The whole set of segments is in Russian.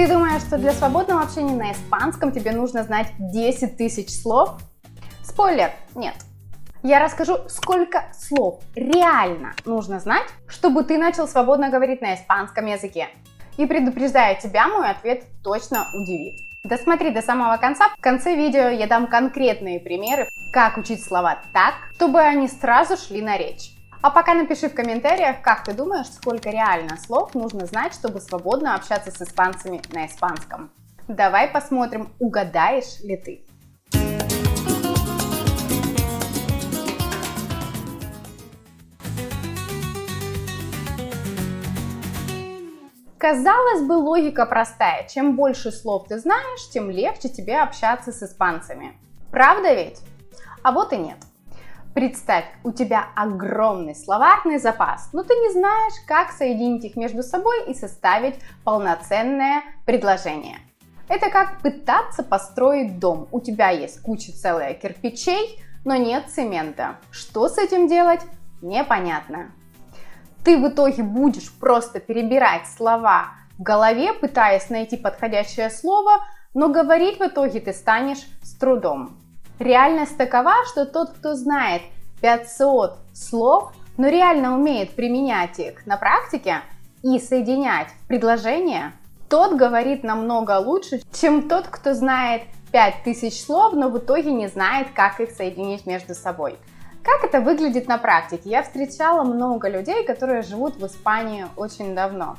Ты думаешь, что для свободного общения на испанском тебе нужно знать 10 тысяч слов? Спойлер, нет. Я расскажу, сколько слов реально нужно знать, чтобы ты начал свободно говорить на испанском языке. И предупреждаю тебя, мой ответ точно удивит. Досмотри до самого конца. В конце видео я дам конкретные примеры, как учить слова так, чтобы они сразу шли на речь. А пока напиши в комментариях, как ты думаешь, сколько реально слов нужно знать, чтобы свободно общаться с испанцами на испанском. Давай посмотрим, угадаешь ли ты. Казалось бы, логика простая. Чем больше слов ты знаешь, тем легче тебе общаться с испанцами. Правда ведь? А вот и нет. Представь, у тебя огромный словарный запас, но ты не знаешь, как соединить их между собой и составить полноценное предложение. Это как пытаться построить дом. У тебя есть куча целых кирпичей, но нет цемента. Что с этим делать? Непонятно. Ты в итоге будешь просто перебирать слова в голове, пытаясь найти подходящее слово, но говорить в итоге ты станешь с трудом. Реальность такова, что тот, кто знает 500 слов, но реально умеет применять их на практике и соединять в предложения, тот говорит намного лучше, чем тот, кто знает 5000 слов, но в итоге не знает, как их соединить между собой. Как это выглядит на практике? Я встречала много людей, которые живут в Испании очень давно.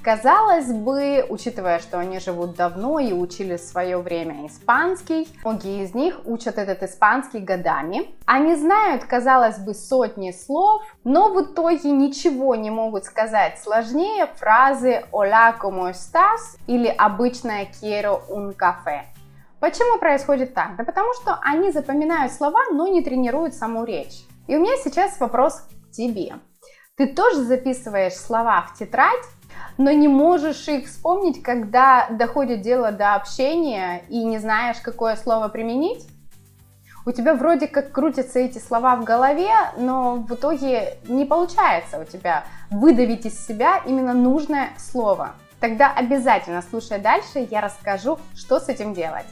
Казалось бы, учитывая, что они живут давно и учили в свое время испанский, многие из них учат этот испанский годами. Они знают, казалось бы, сотни слов, но в итоге ничего не могут сказать сложнее фразы «Hola, ¿cómo estás?» или обычное «Quiero un café». Почему происходит так? Да потому что они запоминают слова, но не тренируют саму речь. И у меня сейчас вопрос к тебе. Ты тоже записываешь слова в тетрадь, но не можешь их вспомнить, когда доходит дело до общения и не знаешь, какое слово применить? У тебя вроде как крутятся эти слова в голове, но в итоге не получается у тебя выдавить из себя именно нужное слово. Тогда обязательно слушай дальше, я расскажу, что с этим делать.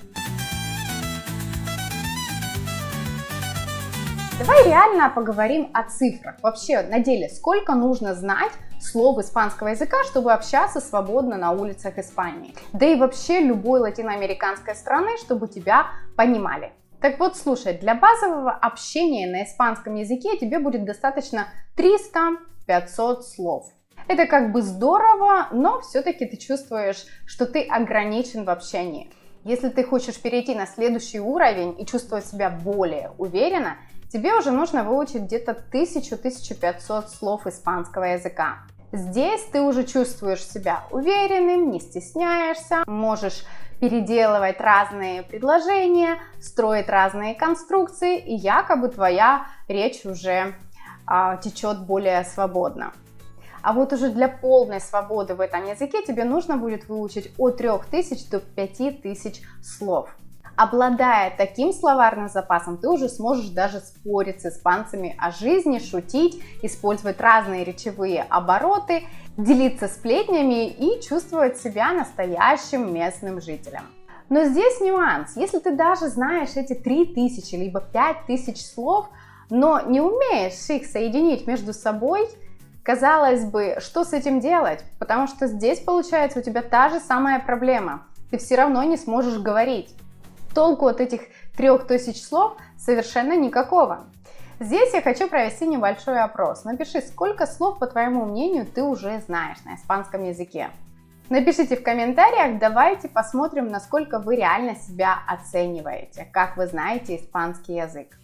Давай реально поговорим о цифрах. Вообще, на деле, сколько нужно знать слов испанского языка, чтобы общаться свободно на улицах Испании? Да и вообще любой латиноамериканской страны, чтобы тебя понимали. Так вот, слушай, для базового общения на испанском языке тебе будет достаточно 300-500 слов. Это как бы здорово, но все-таки ты чувствуешь, что ты ограничен в общении. Если ты хочешь перейти на следующий уровень и чувствовать себя более уверенно, тебе уже нужно выучить где-то 1000-1500 слов испанского языка. Здесь ты уже чувствуешь себя уверенным, не стесняешься, можешь переделывать разные предложения, строить разные конструкции, и якобы твоя речь уже течет более свободно. А вот уже для полной свободы в этом языке тебе нужно будет выучить от 3000 до 5000 слов. Обладая таким словарным запасом, ты уже сможешь даже спорить с испанцами о жизни, шутить, использовать разные речевые обороты, делиться сплетнями и чувствовать себя настоящим местным жителем. Но здесь нюанс. Если ты даже знаешь эти 3000 либо 5000 слов, но не умеешь их соединить между собой, казалось бы, что с этим делать? Потому что здесь получается у тебя та же самая проблема. Ты все равно не сможешь говорить. Толку от этих 3000 слов совершенно никакого. Здесь я хочу провести небольшой опрос. Напиши, сколько слов, по твоему мнению, ты уже знаешь на испанском языке. Напишите в комментариях, давайте посмотрим, насколько вы реально себя оцениваете, как вы знаете испанский язык.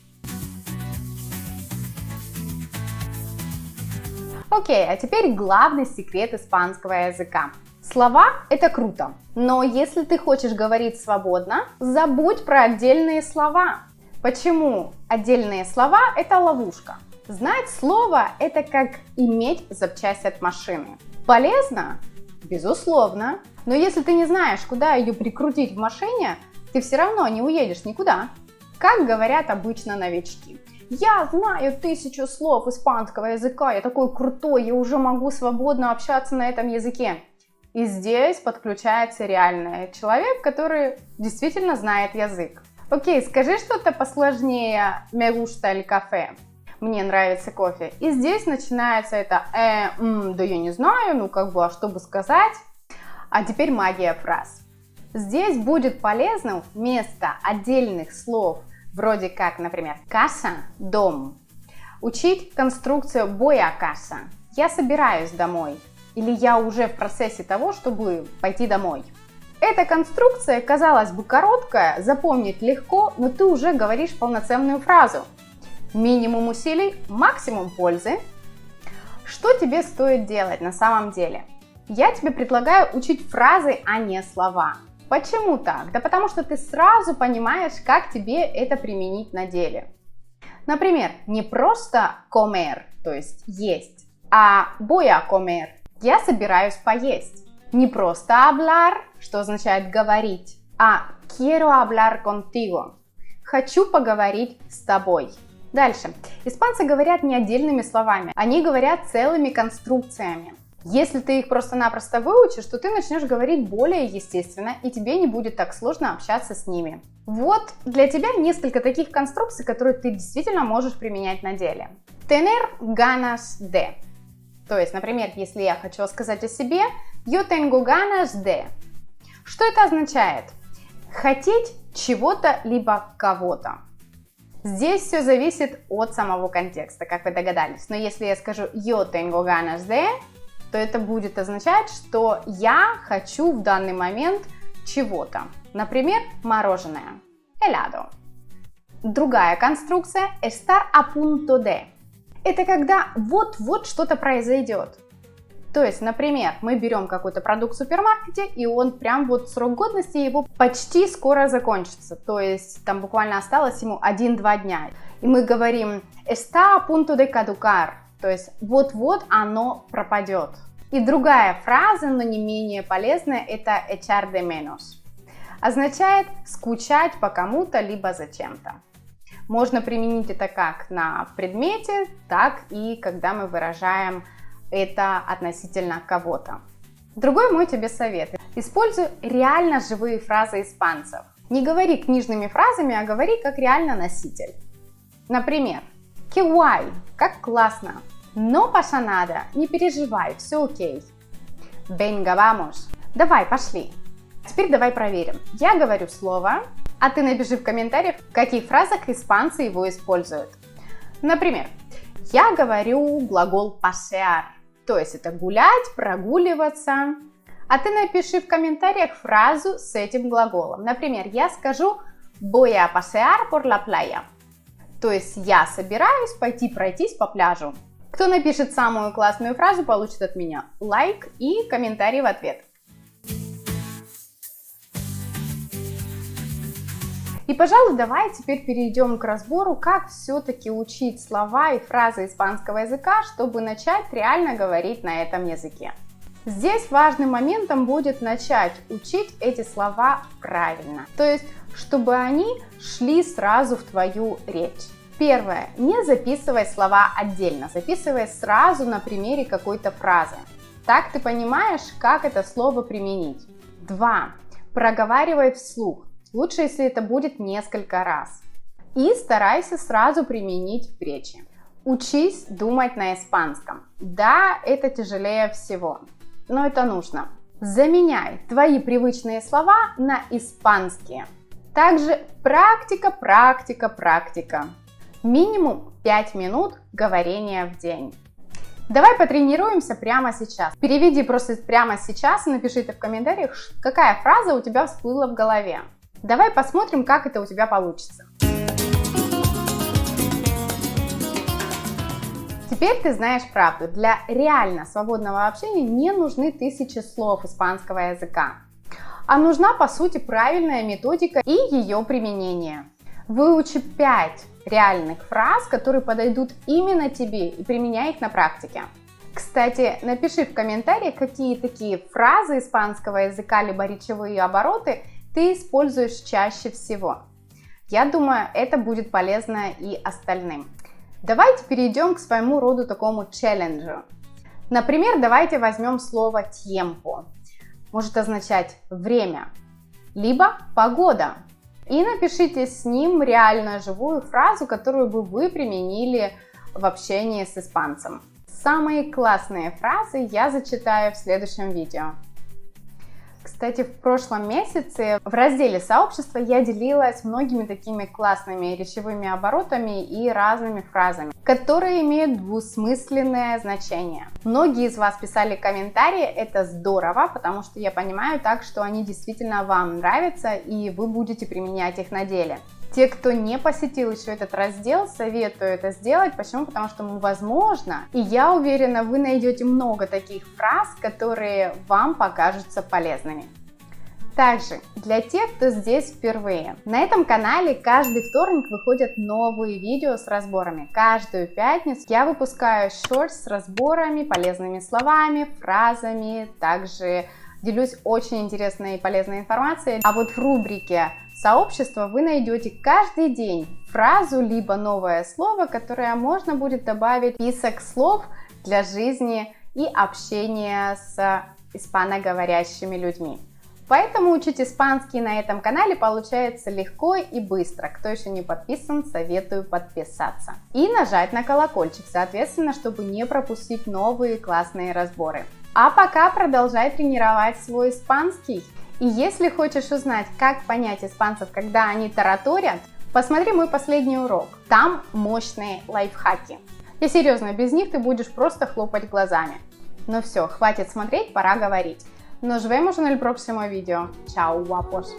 Окей, а теперь главный секрет испанского языка. Слова – это круто, но если ты хочешь говорить свободно, забудь про отдельные слова. Почему? Отдельные слова – это ловушка. Знать слово – это как иметь запчасть от машины. Полезно? Безусловно. Но если ты не знаешь, куда ее прикрутить в машине, ты все равно не уедешь никуда. Как говорят обычно новички. Я знаю 1000 слов испанского языка, я такой крутой, я уже могу свободно общаться на этом языке. И здесь подключается реальный человек, который действительно знает язык. Окей, скажи что-то посложнее «me gusta el café». Мне нравится кофе. И здесь начинается это да я не знаю, а что бы сказать. А теперь магия фраз. Здесь будет полезно вместо отдельных слов, вроде как, например, casa, дом, учить конструкцию voy a casa. Я собираюсь домой. Или я уже в процессе того, чтобы пойти домой. Эта конструкция, казалось бы, короткая, запомнить легко, но ты уже говоришь полноценную фразу. Минимум усилий, максимум пользы. Что тебе стоит делать на самом деле? Я тебе предлагаю учить фразы, а не слова. Почему так? Да потому что ты сразу понимаешь, как тебе это применить на деле. Например, не просто comer, то есть есть, а voy a comer. Я собираюсь поесть. Не просто hablar, что означает говорить, а quiero hablar contigo. Хочу поговорить с тобой. Дальше. Испанцы говорят не отдельными словами, они говорят целыми конструкциями. Если ты их просто-напросто выучишь, то ты начнешь говорить более естественно, и тебе не будет так сложно общаться с ними. Вот для тебя несколько таких конструкций, которые ты действительно можешь применять на деле. Tener ganas de. То есть, например, если я хочу сказать о себе, yo tengo ganas de. Что это означает? Хотеть чего-то либо кого-то. Здесь все зависит от самого контекста, как вы догадались. Но если я скажу yo tengo ganas de, то это будет означать, что я хочу в данный момент чего-то. Например, мороженое. Helado. Другая конструкция estar a punto de. Это когда вот-вот что-то произойдет. То есть, например, мы берем какой-то продукт в супермаркете, и он прям срок годности его почти скоро закончится. То есть, там буквально осталось ему 1-2 дня. И мы говорим está a punto de caducar. То есть, вот-вот оно пропадет. И другая фраза, но не менее полезная, это echar de menos. Означает скучать по кому-то, либо за чем-то. Можно применить это как на предмете, так и когда мы выражаем это относительно кого-то. Другой мой тебе совет. Используй реально живые фразы испанцев. Не говори книжными фразами, а говори как реально носитель. Например, que guay, как классно. No pasa nada, не переживай, все окей. Venga, vamos, давай, пошли. Теперь давай проверим. Я говорю слово, а ты напиши в комментариях, в каких фразах испанцы его используют. Например, я говорю глагол pasear, то есть это гулять, прогуливаться. А ты напиши в комментариях фразу с этим глаголом. Например, я скажу voy a pasear por la playa, то есть я собираюсь пойти пройтись по пляжу. Кто напишет самую классную фразу, получит от меня лайк и комментарий в ответ. И, пожалуй, давай теперь перейдем к разбору, как все-таки учить слова и фразы испанского языка, чтобы начать реально говорить на этом языке. Здесь важным моментом будет начать учить эти слова правильно, то есть, чтобы они шли сразу в твою речь. Первое. Не записывай слова отдельно, записывай сразу на примере какой-то фразы. Так ты понимаешь, как это слово применить. 2. Проговаривай вслух. Лучше, если это будет несколько раз. И старайся сразу применить в речи. Учись думать на испанском. Да, это тяжелее всего, но это нужно. Заменяй твои привычные слова на испанские. Также практика, практика, практика. Минимум 5 минут говорения в день. Давай потренируемся прямо сейчас. Переведи просто прямо сейчас и напиши это в комментариях, какая фраза у тебя всплыла в голове. Давай посмотрим, как это у тебя получится. Теперь ты знаешь правду. Для реально свободного общения не нужны тысячи слов испанского языка, а нужна, по сути, правильная методика и ее применение. Выучи 5 реальных фраз, которые подойдут именно тебе, и применяй их на практике. Кстати, напиши в комментариях, какие такие фразы испанского языка либо речевые обороты ты используешь чаще всего. Я думаю, это будет полезно и остальным. Давайте перейдем к своему роду такому челленджу. Например, давайте возьмем слово tiempo. может означать время, либо погода. И напишите с ним реально живую фразу, которую бы вы применили в общении с испанцем. Самые классные фразы я зачитаю в следующем видео. Кстати, в прошлом месяце в разделе сообщества я делилась многими такими классными речевыми оборотами и разными фразами, которые имеют двусмысленное значение. Многие из вас писали комментарии, это здорово, потому что я понимаю так, что они действительно вам нравятся и вы будете применять их на деле. Те, кто не посетил еще этот раздел, советую это сделать. Почему? Потому что, возможно, и я уверена, вы найдете много таких фраз, которые вам покажутся полезными. Также, для тех, кто здесь впервые, на этом канале каждый вторник выходят новые видео с разборами. Каждую пятницу я выпускаю шортс с разборами, полезными словами, фразами, также делюсь очень интересной и полезной информацией. А вот в рубрике «Сообщество» вы найдете каждый день фразу, либо новое слово, которое можно будет добавить в список слов для жизни и общения с испаноговорящими людьми. Поэтому учить испанский на этом канале получается легко и быстро. Кто еще не подписан, советую подписаться. И нажать на колокольчик, соответственно, чтобы не пропустить новые классные разборы. А пока продолжай тренировать свой испанский. И если хочешь узнать, как понять испанцев, когда они тараторят, посмотри мой последний урок. Там мощные лайфхаки. И серьезно, без них ты будешь просто хлопать глазами. Ну все, хватит смотреть, пора говорить. Nos vemos en el próximo vídeo. Chao, guapos.